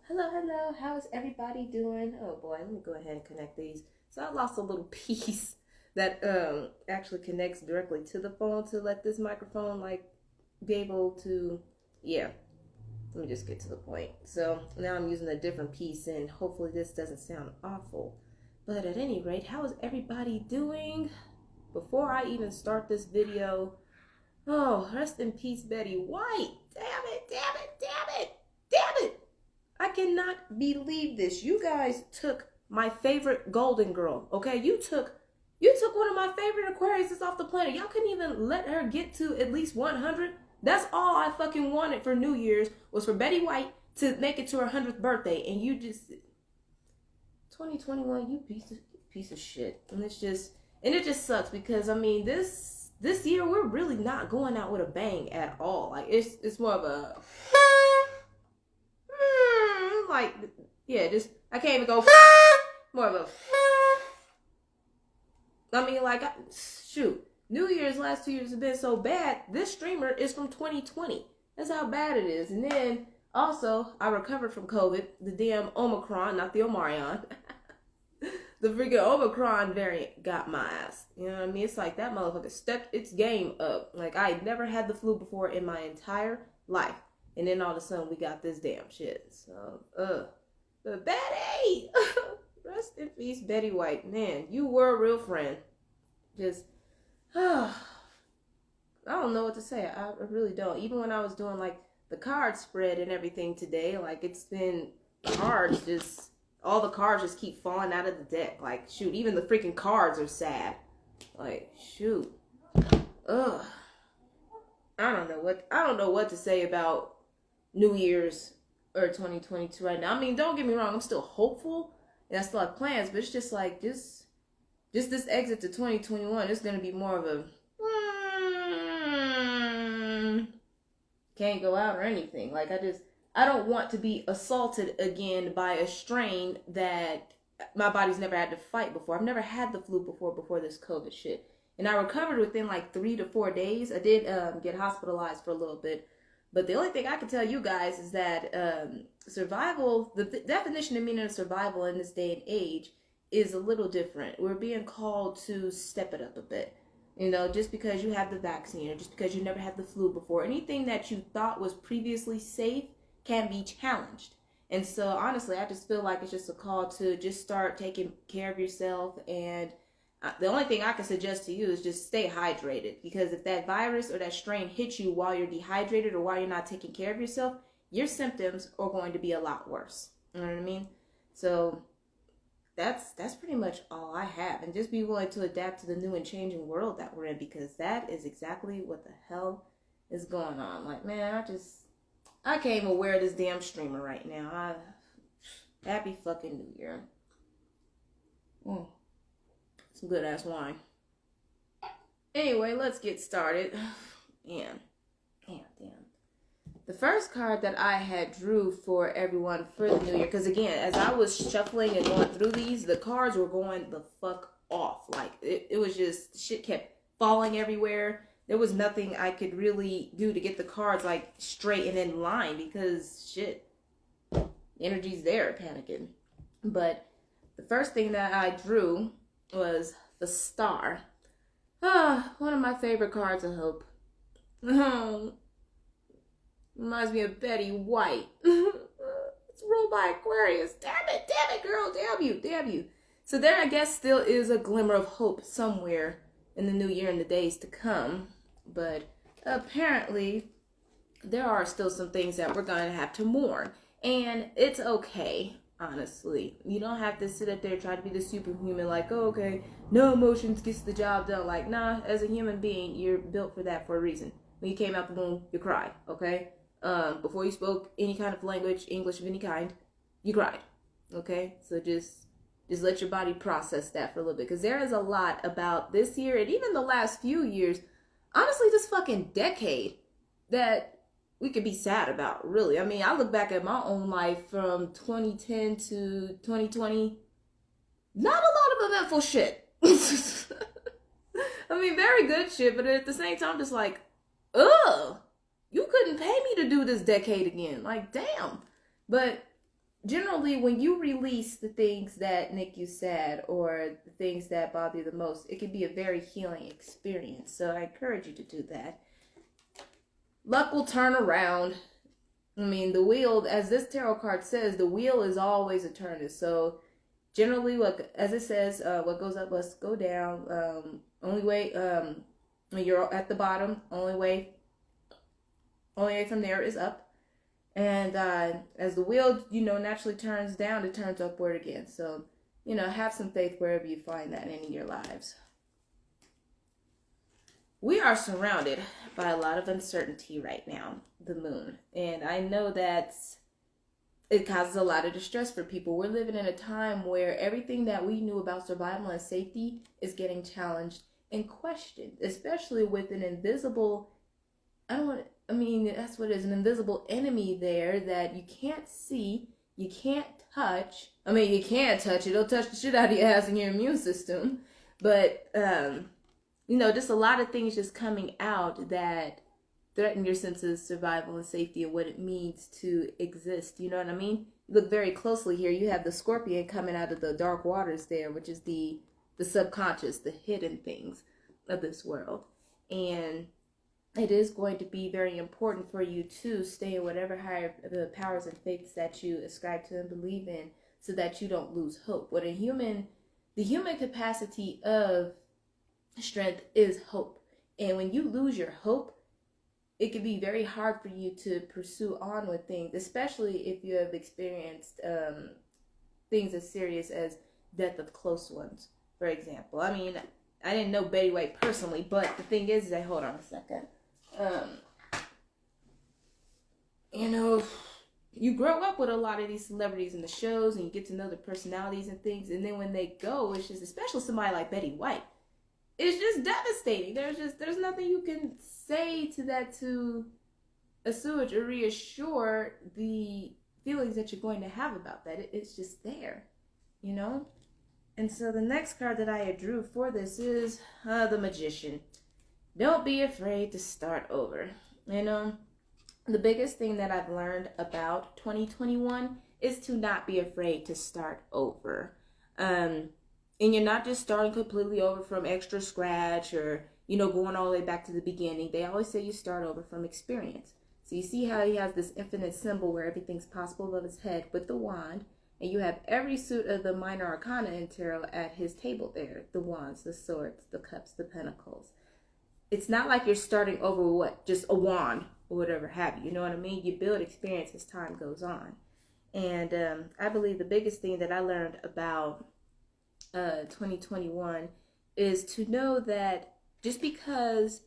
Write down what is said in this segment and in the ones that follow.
Hello. How's everybody doing? Oh boy, let me go ahead and connect these. So I lost a little piece that actually connects directly to the phone to let this microphone like be able to, yeah. Let me just get to the point. So now I'm using a different piece and hopefully this doesn't sound awful. But at any rate, how is everybody doing? Before I even start this video, oh, rest in peace, Betty White. Damn it. I cannot believe this. You guys took my favorite golden girl, okay? You took one of my favorite Aquariuses off the planet. Y'all couldn't even let her get to at least 100. That's all I fucking wanted for New Year's was for Betty White to make it to her 100th birthday. And you just, 2021, you piece of shit. And it just sucks because, I mean, this year we're really not going out with a bang at all. Like, it's more of a... like, yeah, just, I can't even go, more of a, I mean, like, shoot, New Year's last 2 years have been so bad, this streamer is from 2020, that's how bad it is, and then, also, I recovered from COVID, the damn Omicron, not the Omarion, the freaking Omicron variant got my ass, you know what I mean, it's like, that motherfucker stepped its game up, like, I never had the flu before in my entire life. And then all of a sudden we got this damn shit. So, but Betty! Rest in peace, Betty White. Man, you were a real friend. Just, I don't know what to say. I really don't. Even when I was doing like the card spread and everything today, like it's been cards just, all the cards just keep falling out of the deck. Like, shoot, even the freaking cards are sad. Like, shoot. Ugh. I don't know what to say about New Year's or 2022 right now. I mean, don't get me wrong, I'm still hopeful and I still have plans, but it's just like just this exit to 2021 is gonna be more of a can't go out or anything. Like I don't want to be assaulted again by a strain that my body's never had to fight before. I've never had the flu before this COVID shit. And I recovered within like 3 to 4 days. I did get hospitalized for a little bit. But the only thing I can tell you guys is that survival, the definition of meaning of survival in this day and age is a little different. We're being called to step it up a bit. You know, just because you have the vaccine or just because you never had the flu before, anything that you thought was previously safe can be challenged. And so honestly, I just feel like it's just a call to just start taking care of yourself. And the only thing I can suggest to you is just stay hydrated, because if that virus or that strain hits you while you're dehydrated or while you're not taking care of yourself, your symptoms are going to be a lot worse. You know what I mean? So that's pretty much all I have. And just be willing to adapt to the new and changing world that we're in, because that is exactly what the hell is going on. Like, man, I can't even wear this damn streamer right now. Happy fucking New Year. Some good ass wine. Anyway, let's get started. Damn. The first card that I had drew for everyone for the new year, because again, as I was shuffling and going through these, the cards were going the fuck off. Like, it was just, shit kept falling everywhere. There was nothing I could really do to get the cards, like, straight and in line, because, shit, the energy's there, panicking. But the first thing that I drew was the Star. One of my favorite cards of hope. Reminds me of Betty White. It's ruled by Aquarius. Damn it, girl, damn you. So there, I guess, still is a glimmer of hope somewhere in the new year and the days to come. But apparently, there are still some things that we're going to have to mourn. And it's okay, honestly. You don't have to sit up there and try to be the superhuman, like, oh, okay, no emotions gets the job done. Like, nah, as a human being, you're built for that for a reason. When you came out the womb, you cried, okay? Before you spoke any kind of language, English of any kind, you cried, okay? So just let your body process that for a little bit, because there is a lot about this year and even the last few years, honestly, this fucking decade, that we could be sad about, really. I mean, I look back at my own life from 2010 to 2020, not a lot of eventful shit. I mean, very good shit, but at the same time, just like, ugh. you couldn't pay me to do this decade again. Like, damn. But generally, when you release the things that make you sad or the things that bother you the most, it can be a very healing experience. So I encourage you to do that. Luck will turn around. I mean, the wheel, as this tarot card says, the wheel is always a turning. So generally, as it says, what goes up must go down. Only way, when you're at the bottom, only way from there is up. And as the wheel, naturally turns down, it turns upward again. So, have some faith wherever you find that in your lives. We are surrounded by a lot of uncertainty right now, the moon. And I know that it causes a lot of distress for people. We're living in a time where everything that we knew about survival and safety is getting challenged and questioned, especially with an invisible, that's what it is, an invisible enemy there that you can't see, you can't touch. You can't touch it. It'll touch the shit out of your ass and your immune system. But, just a lot of things just coming out that threaten your sense of survival and safety and what it means to exist. You know what I mean? Look very closely here. You have the scorpion coming out of the dark waters there, which is the subconscious, the hidden things of this world. And it is going to be very important for you to stay in whatever higher the powers and faiths that you ascribe to and believe in, so that you don't lose hope. The human capacity of strength is hope. And when you lose your hope, it can be very hard for you to pursue on with things, especially if you have experienced things as serious as death of close ones, for example. I didn't know Betty White personally, but the thing is that, hold on a second. You grow up with a lot of these celebrities in the shows and you get to know their personalities and things. And then when they go, it's just, especially somebody like Betty White, it's just devastating. There's nothing you can say to that to assuage or reassure the feelings that you're going to have about that. It's just there, And so the next card that I drew for this is the Magician. Don't be afraid to start over. The biggest thing that I've learned about 2021 is to not be afraid to start over. And you're not just starting completely over from extra scratch or, going all the way back to the beginning. They always say you start over from experience. So you see how he has this infinite symbol where everything's possible above his head with the wand. And you have every suit of the minor arcana in tarot at his table there. The wands, the swords, the cups, the pentacles. It's not like you're starting over with just a wand or whatever have you. You know what I mean? You build experience as time goes on. And I believe the biggest thing that I learned about 2021 is to know that just because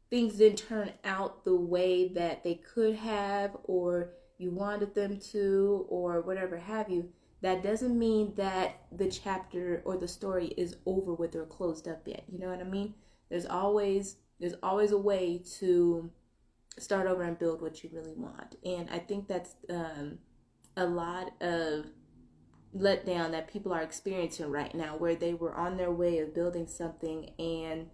things didn't turn out the way that they could have or you wanted them to or whatever have you, that doesn't mean that the chapter or the story is over with or closed up yet. You know what I mean? There's always a way to start over and build what you really want. And I think that's a lot of letdown that people are experiencing right now, where they were on their way of building something and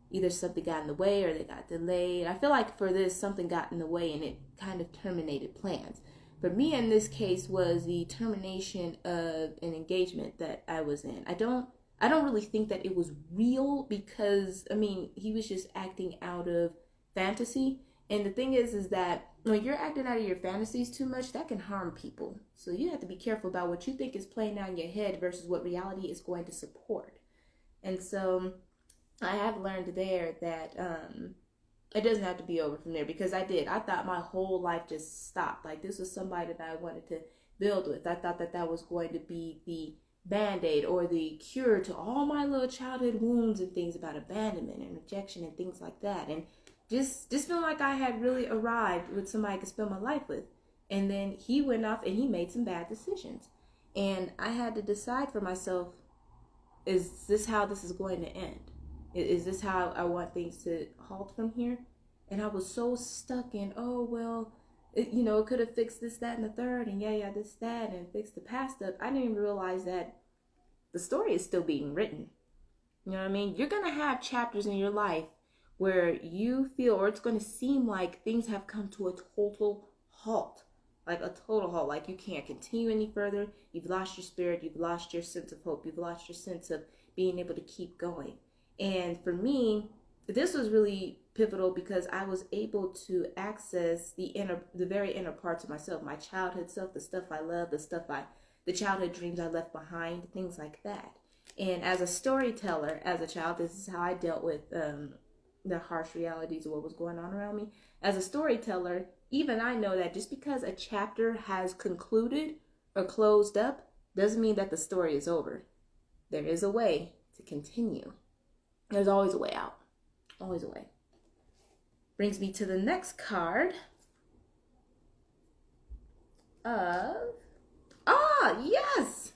either something got in the way or they got delayed. I feel like for this, something got in the way and it kind of terminated plans. For me, in this case, was the termination of an engagement that I was in. I don't really think that it was real because, he was just acting out of fantasy. And the thing is that when you're acting out of your fantasies too much, that can harm people. So you have to be careful about what you think is playing out in your head versus what reality is going to support. And so I have learned there that it doesn't have to be over from there, because I thought my whole life just stopped. Like, this was somebody that I wanted to build with. I thought that was going to be the Band-Aid or the cure to all my little childhood wounds and things about abandonment and rejection and things like that. And just feel like I had really arrived with somebody I could spend my life with. And then he went off and he made some bad decisions. And I had to decide for myself, is this how this is going to end? Is this how I want things to halt from here? And I was so stuck in, it could have fixed this, that, and the third, and this, that, and fixed the past up. I didn't even realize that the story is still being written. You know what I mean? You're going to have chapters in your life where you feel, or it's going to seem like things have come to a total halt. Like a total halt. Like you can't continue any further. You've lost your spirit. You've lost your sense of hope. You've lost your sense of being able to keep going. And for me, this was really pivotal because I was able to access the very inner parts of myself, my childhood self, the stuff I love, the childhood dreams I left behind, things like that. And as a storyteller, as a child, this is how I dealt with the harsh realities of what was going on around me. As a storyteller, even I know that just because a chapter has concluded or closed up doesn't mean that the story is over. There is a way to continue. There's always a way out. Always a way. Brings me to the next card of... yes!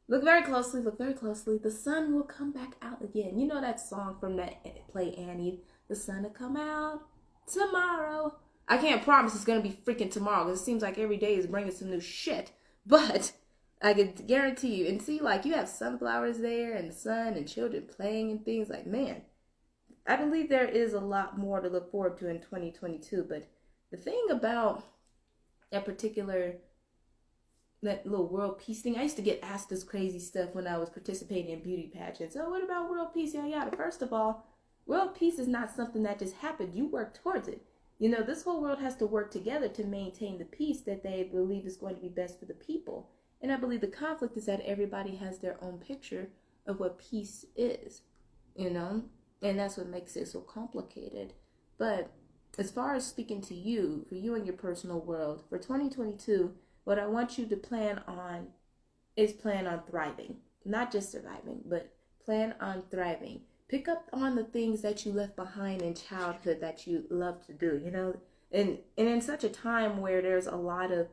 Look very closely, look very closely. The sun will come back out again. You know that song from that play Annie? The sun will come out tomorrow. I can't promise it's going to be freaking tomorrow because it seems like every day is bringing some new shit. But I can guarantee you. And see, like, you have sunflowers there and the sun and children playing and things. Like, man, I believe there is a lot more to look forward to in 2022. But the thing about that little world peace thing, I used to get asked this crazy stuff when I was participating in beauty pageants. Oh, what about world peace? Yada yada. First of all, world peace is not something that just happened. You work towards it. You know, this whole world has to work together to maintain the peace that they believe is going to be best for the people. And I believe the conflict is that everybody has their own picture of what peace is, you know, and that's what makes it so complicated. But as far as speaking to you, for you and your personal world, for 2022, what I want you to plan on is plan on thriving. Not just surviving, but plan on thriving. Pick up on the things that you left behind in childhood that you love to do, you know. And in such a time where there's a lot of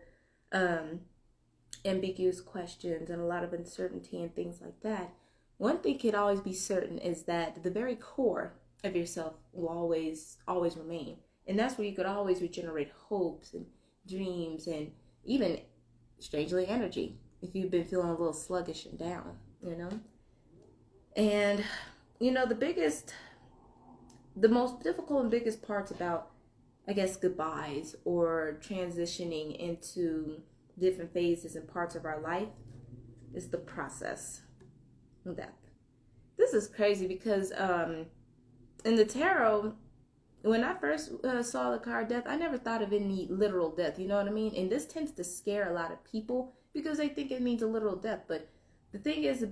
ambiguous questions and a lot of uncertainty and things like that, one thing can always be certain is that the very core of yourself will always remain. And that's where you could always regenerate hopes and dreams and even, strangely, energy if you've been feeling a little sluggish and down, you know. And, you know, the most difficult and biggest parts about, I guess, goodbyes or transitioning into different phases and parts of our life is the process of death. This is crazy because in the tarot, when I first saw the card death, I never thought of any literal death, you know what I mean? And this tends to scare a lot of people because they think it means a literal death. But the thing is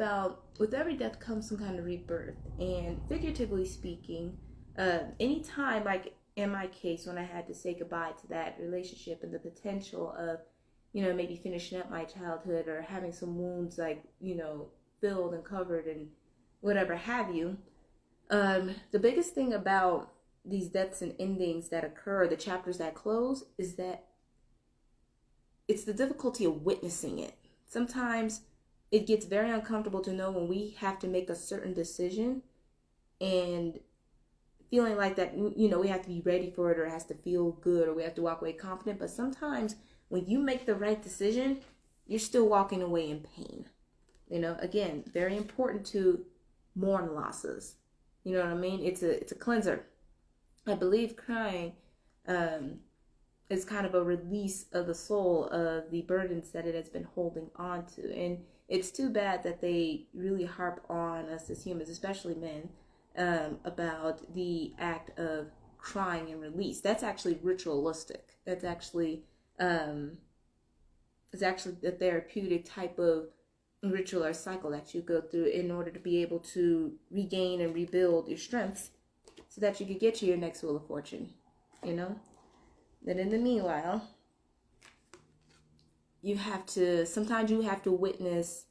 with every death comes some kind of rebirth. And figuratively speaking, anytime, like in my case, when I had to say goodbye to that relationship and the potential of, you know, maybe finishing up my childhood or having some wounds, like, you know, filled and covered and whatever have you, the biggest thing about these deaths and endings that occur, the chapters that close, is that it's the difficulty of witnessing it. Sometimes it gets very uncomfortable to know when we have to make a certain decision and feeling like that, you know, we have to be ready for it or it has to feel good or we have to walk away confident. But sometimes when you make the right decision, you're still walking away in pain. You know, again, very important to mourn losses. You know what I mean? It's a cleanser. I believe crying is kind of a release of the soul of the burdens that it has been holding on to. And it's too bad that they really harp on us as humans, especially men, about the act of crying and release. That's actually ritualistic. That's actually it's actually a therapeutic type of ritual or cycle that you go through in order to be able to regain and rebuild your strengths so that you could get to your next wheel of fortune, you know? Then in the meanwhile, sometimes you have to witness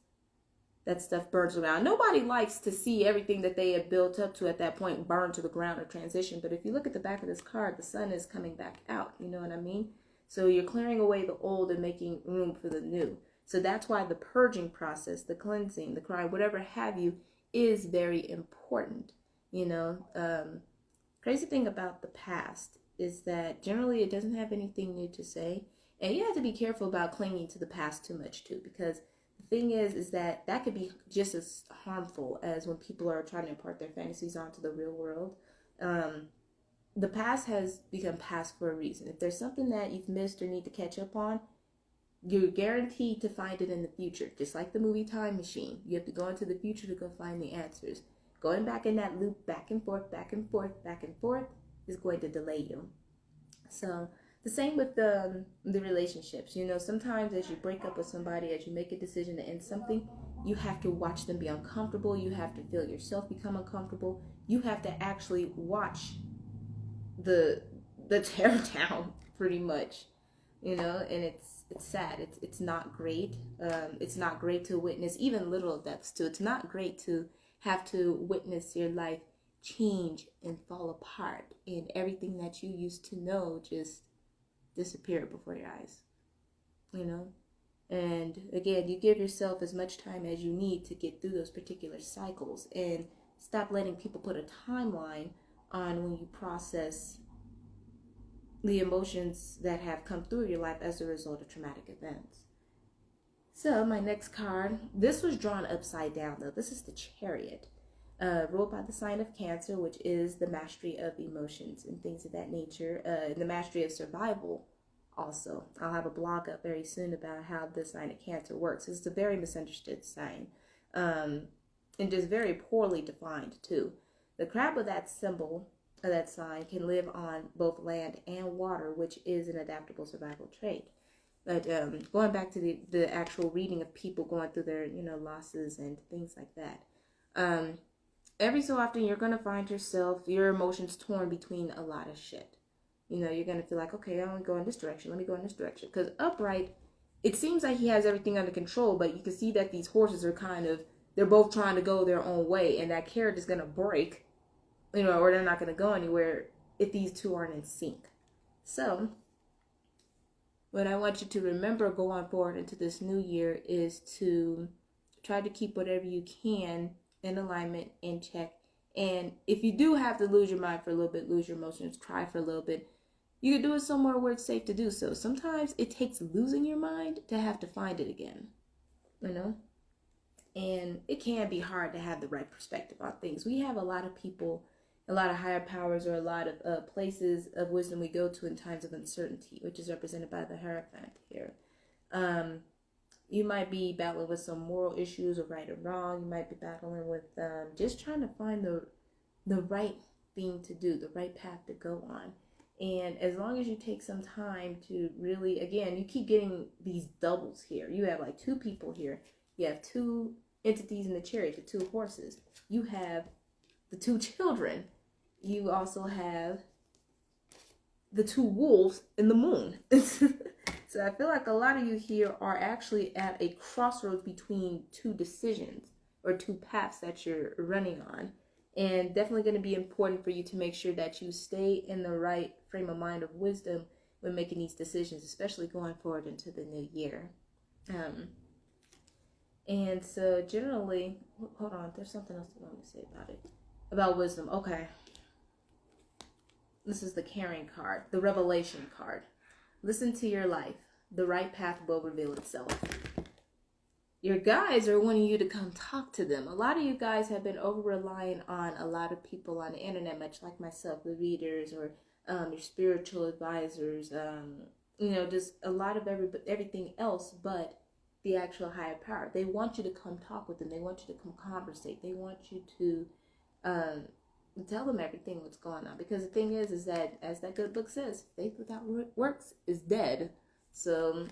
that stuff burns around. Nobody likes to see everything that they have built up to at that point burn to the ground or transition. But if you look at the back of this card, the sun is coming back out. You know what I mean? So you're clearing away the old and making room for the new. So that's why the purging process, the cleansing, the crying, whatever have you, is very important. You know, crazy thing about the past is that generally it doesn't have anything new to say. And you have to be careful about clinging to the past too much too, because the thing is that could be just as harmful as when people are trying to impart their fantasies onto the real world. The past has become past for a reason. If there's something that you've missed or need to catch up on, you're guaranteed to find it in the future. Just like the movie Time Machine. You have to go into the future to go find the answers. Going back in that loop, back and forth, back and forth, back and forth, is going to delay you. So the same with the relationships. You know, sometimes as you break up with somebody, as you make a decision to end something, you have to watch them be uncomfortable. You have to feel yourself become uncomfortable. You have to actually watch the tear down, pretty much. You know, and it's sad. It's not great. It's not great to witness even little deaths too. It's not great to have to witness your life change and fall apart, and everything that you used to know just disappear before your eyes. You know, and again, you give yourself as much time as you need to get through those particular cycles, and stop letting people put a timeline on when you process the emotions that have come through your life as a result of traumatic events. So my next card, this was drawn upside down though. This is the Chariot, ruled by the sign of Cancer, which is the mastery of emotions and things of that nature, the mastery of survival also. I'll have a blog up very soon about how the sign of Cancer works. It's a very misunderstood sign, and just very poorly defined too. The crab of that symbol, of that sign, can live on both land and water, which is an adaptable survival trait. But going back to the actual reading of people going through their, you know, losses and things like that, every so often you're going to find yourself, your emotions torn between a lot of shit. You know, you're going to feel like, okay, I want to go in this direction. Let me go in this direction. Because upright, it seems like he has everything under control, but you can see that these horses are kind of, they're both trying to go their own way, and that carriage is going to break, you know, or they're not going to go anywhere if these two aren't in sync. So what I want you to remember going forward into this new year is to try to keep whatever you can in alignment, in check. And if you do have to lose your mind for a little bit, lose your emotions, cry for a little bit, you can do it somewhere where it's safe to do so. Sometimes it takes losing your mind to have to find it again, you know? And it can be hard to have the right perspective on things. We have a lot of people, a lot of higher powers, or a lot of places of wisdom we go to in times of uncertainty, which is represented by the Hierophant here. You might be battling with some moral issues of right or wrong. You might be battling with just trying to find the right thing to do, the right path to go on. And as long as you take some time to really, again, you keep getting these doubles here. You have like two people here. You have two entities in the chariot, the two horses. You have the two children. You also have the two wolves in the moon. So I feel like a lot of you here are actually at a crossroads between two decisions or two paths that you're running on. And definitely going to be important for you to make sure that you stay in the right frame of mind of wisdom when making these decisions, especially going forward into the new year. And so generally, hold on, there's something else I want to say about it. About wisdom. Okay. This is the caring card, the revelation card. Listen to your life. The right path will reveal itself. Your guides are wanting you to come talk to them. A lot of you guys have been over-relying on a lot of people on the internet, much like myself, the readers or your spiritual advisors, you know, just a lot of everything else but the actual higher power. They want you to come talk with them. They want you to come conversate. They want you to tell them everything what's going on. Because the thing is that, as that good book says, faith without works is dead. So,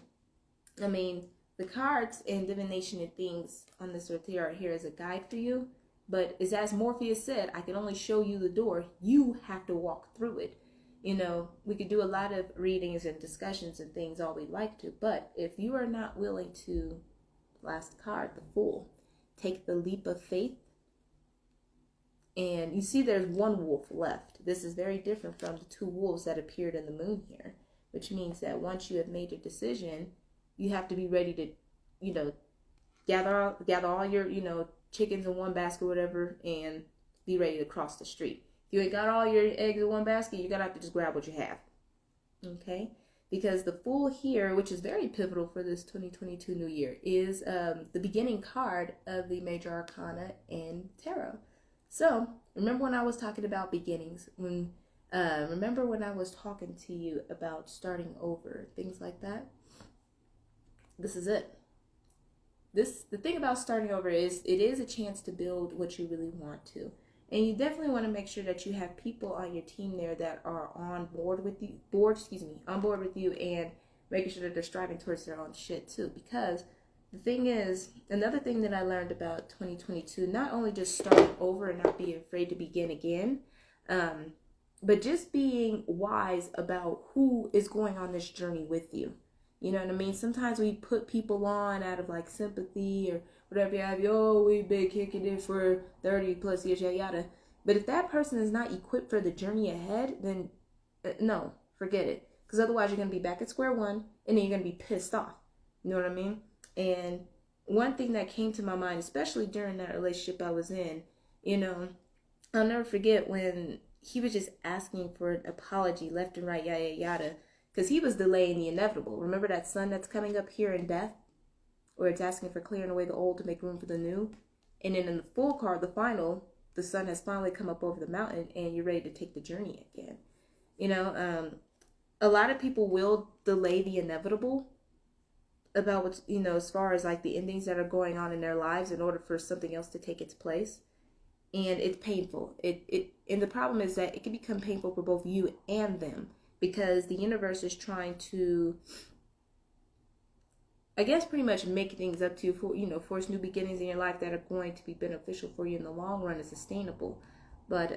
I mean, the cards and divination and things on this earth here are here as a guide for you. But as Morpheus said, I can only show you the door. You have to walk through it. You know, we could do a lot of readings and discussions and things all we'd like to. But if you are not willing to, last card, the Fool, take the leap of faith. And you see there's one wolf left. This is very different from the two wolves that appeared in the moon here. Which means that once you have made your decision, you have to be ready to, you know, gather all your, you know, chickens in one basket or whatever, and be ready to cross the street. If you ain't got all your eggs in one basket, you're going to have to just grab what you have. Okay? because the Fool here, which is very pivotal for this 2022 new year, is the beginning card of the major arcana in tarot. So remember when I was talking about beginnings, remember when I was talking to you about starting over, things like that? This is it. The thing about starting over is it is a chance to build what you really want to. And you definitely want to make sure that you have people on your team there that are on board with you and making sure that they're striving towards their own shit too. Because the thing is, another thing that I learned about 2022, not only just starting over and not being afraid to begin again, but just being wise about who is going on this journey with you. You know what I mean? Sometimes we put people on out of like sympathy or whatever you have. Oh, we've been kicking it for 30 plus years, yada yada. But if that person is not equipped for the journey ahead, then no, forget it. Because otherwise you're going to be back at square one and then you're going to be pissed off. You know what I mean? And one thing that came to my mind, especially during that relationship I was in, you know, I'll never forget when he was just asking for an apology left and right, yada yada. Because he was delaying the inevitable. Remember that sun that's coming up here in death? Where it's asking for clearing away the old to make room for the new. And then in the Fool card, the final, the sun has finally come up over the mountain and you're ready to take the journey again. You know, a lot of people will delay the inevitable about what's, you know, as far as like the endings that are going on in their lives in order for something else to take its place. And it's painful. And the problem is that it can become painful for both you and them. Because the universe is trying to, I guess, pretty much make things up to you for, you know, force new beginnings in your life that are going to be beneficial for you in the long run and sustainable. But,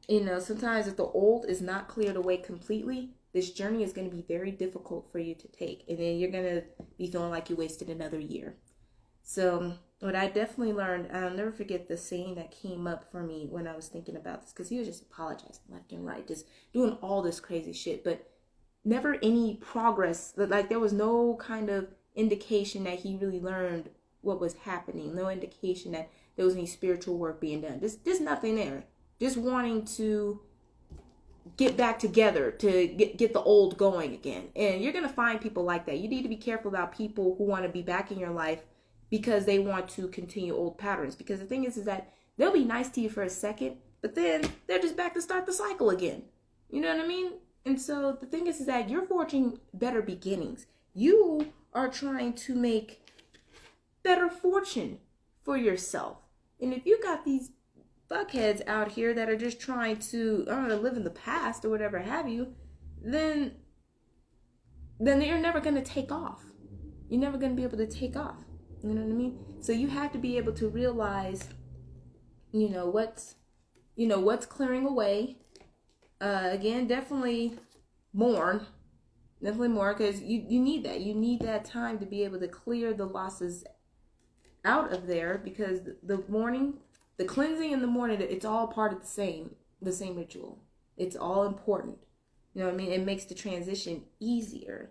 you know, sometimes if the old is not cleared away completely, this journey is going to be very difficult for you to take. And then you're going to be feeling like you wasted another year. So what I definitely learned, I'll never forget the saying that came up for me when I was thinking about this, because he was just apologizing left and right, just doing all this crazy shit, but never any progress. Like there was no kind of indication that he really learned what was happening, no indication that there was any spiritual work being done. There's nothing there. Just wanting to get back together, to get the old going again. And you're going to find people like that. You need to be careful about people who want to be back in your life because they want to continue old patterns. Because the thing is that they'll be nice to you for a second, but then they're just back to start the cycle again. You know what I mean? And so the thing is that you're forging better beginnings. You are trying to make better fortune for yourself. And if you got these fuckheads out here that are just trying to, I don't know, live in the past or whatever have you, then you're never going to take off. You're never going to be able to take off. You know what I mean? So you have to be able to realize, what's clearing away. Again, definitely mourn, because you need that. You need that time to be able to clear the losses out of there, because the mourning, the cleansing in the morning, it's all part of the same ritual. It's all important. You know what I mean? It makes the transition easier,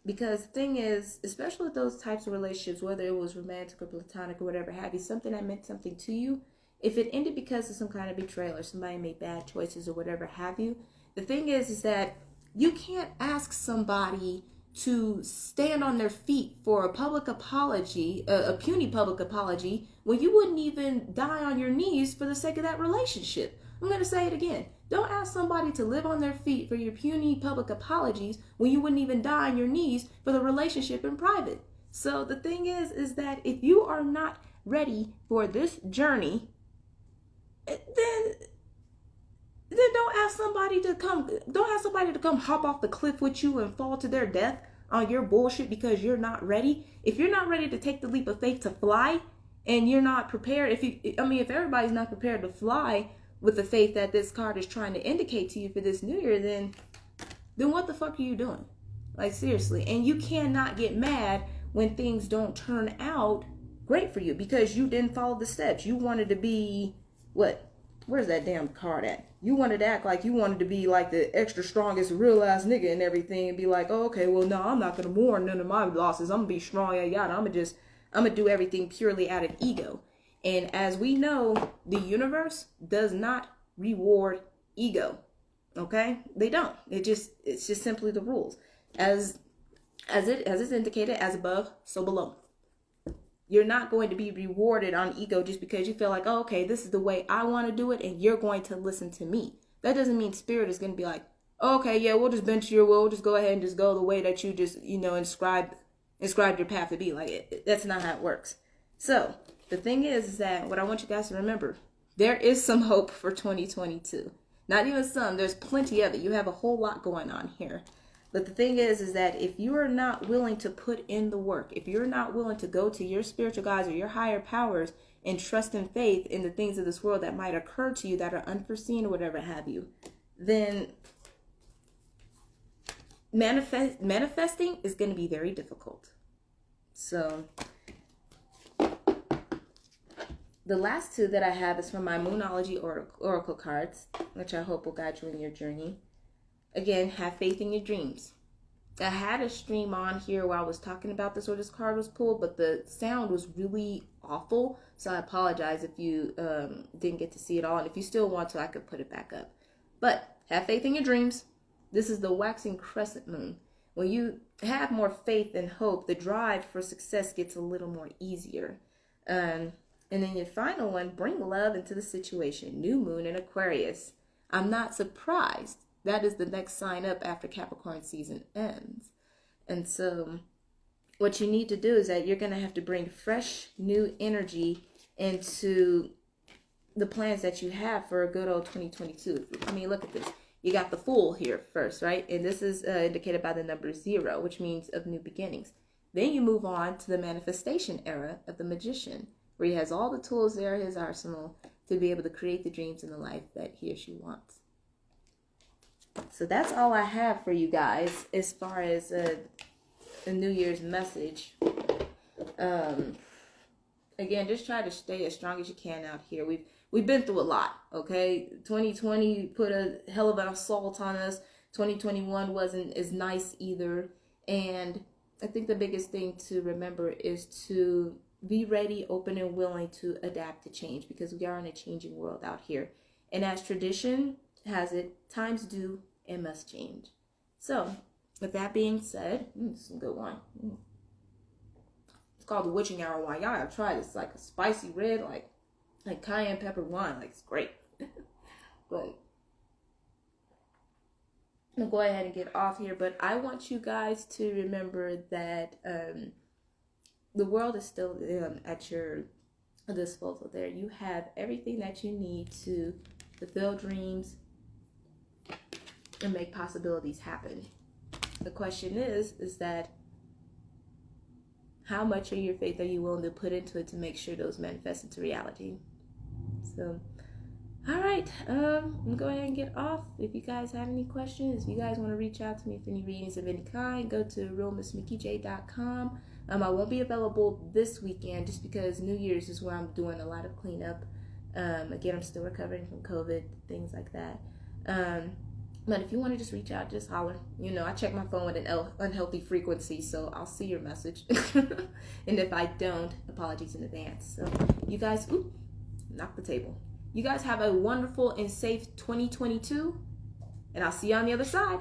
because the thing is, especially with those types of relationships, whether it was romantic or platonic or whatever have you, something that meant something to you, if it ended because of some kind of betrayal or somebody made bad choices or whatever have you, the thing is that you can't ask somebody to stand on their feet for a public apology, a puny public apology, when you wouldn't even die on your knees for the sake of that relationship. I'm going to say it again. Don't ask somebody to live on their feet for your puny public apologies when you wouldn't even die on your knees for the relationship in private. So the thing is that if you are not ready for this journey, then don't ask somebody to come hop off the cliff with you and fall to their death on your bullshit because you're not ready. If you're not ready to take the leap of faith to fly, and you're not prepared, if everybody's not prepared to fly with the faith that this card is trying to indicate to you for this new year, then what the fuck are you doing? Like, seriously. And you cannot get mad when things don't turn out great for you because you didn't follow the steps. You wanted to be where's that damn card at? You wanted to act like you wanted to be like the extra strongest real ass nigga and everything and be like, oh, okay, well, no, I'm not going to mourn none of my losses. I'm going to be strong, yada. I'm going to do everything purely out of ego. And as we know, the universe does not reward ego. Okay? They don't. It's just simply the rules. As is indicated, as above, so below. You're not going to be rewarded on ego just because you feel like, oh, okay, this is the way I want to do it, and you're going to listen to me. That doesn't mean spirit is going to be like, oh, okay, yeah, we'll just bend to your will. We'll just go ahead and just go the way that you just, inscribed your path to be. Like, that's not how it works. So the thing is that what I want you guys to remember, there is some hope for 2022. Not even some, there's plenty of it. You have a whole lot going on here. But the thing is that if you are not willing to put in the work, if you're not willing to go to your spiritual guides or your higher powers and trust and faith in the things of this world that might occur to you that are unforeseen or whatever have you, then manifesting is going to be very difficult. So the last two that I have is from my Moonology Oracle cards, which I hope will guide you in your journey. Again, have faith in your dreams. I had a stream on here while I was talking about this, or this card was pulled, but the sound was really awful. So I apologize if you didn't get to see it all. And if you still want to, I could put it back up. But have faith in your dreams. This is the waxing crescent moon. When you have more faith and hope, the drive for success gets a little more easier. And then your final one, bring love into the situation. New moon and Aquarius. I'm not surprised. That is the next sign up after Capricorn season ends. And so what you need to do is that you're going to have to bring fresh, new energy into the plans that you have for a good old 2022. I mean, look at this. You got the Fool here first, right? And this is indicated by the number 0, which means of new beginnings. Then you move on to the manifestation era of the Magician, where he has all the tools there in his arsenal to be able to create the dreams and the life that he or she wants. So that's all I have for you guys as far as a New Year's message. Again, just try to stay as strong as you can out here. We've been through a lot, okay? 2020 put a hell of an assault on us. 2021 wasn't as nice either. And I think the biggest thing to remember is to be ready, open, and willing to adapt to change, because we are in a changing world out here. And as tradition has it, times do and must change. So, with that being said, this is a good one. It's called the Witching Hour wine. Y'all gotta try this. It's like a spicy red, like cayenne pepper wine. Like, it's great. But I'm gonna go ahead and get off here. But I want you guys to remember that the world is still at your disposal. There, you have everything that you need to fulfill dreams and make possibilities happen. The question is that how much of your faith are you willing to put into it to make sure those manifest into reality? So, all right, I'm gonna go ahead and get off. If you guys have any questions, if you guys want to reach out to me for any readings of any kind, go to realmissmickeyj.com. I won't be available this weekend just because New Year's is where I'm doing a lot of cleanup. Again, I'm still recovering from COVID, things like that. But if you want to just reach out, just holler. I check my phone with an unhealthy frequency, so I'll see your message. And if I don't, apologies in advance. So you guys, knock the table. You guys have a wonderful and safe 2022, and I'll see you on the other side.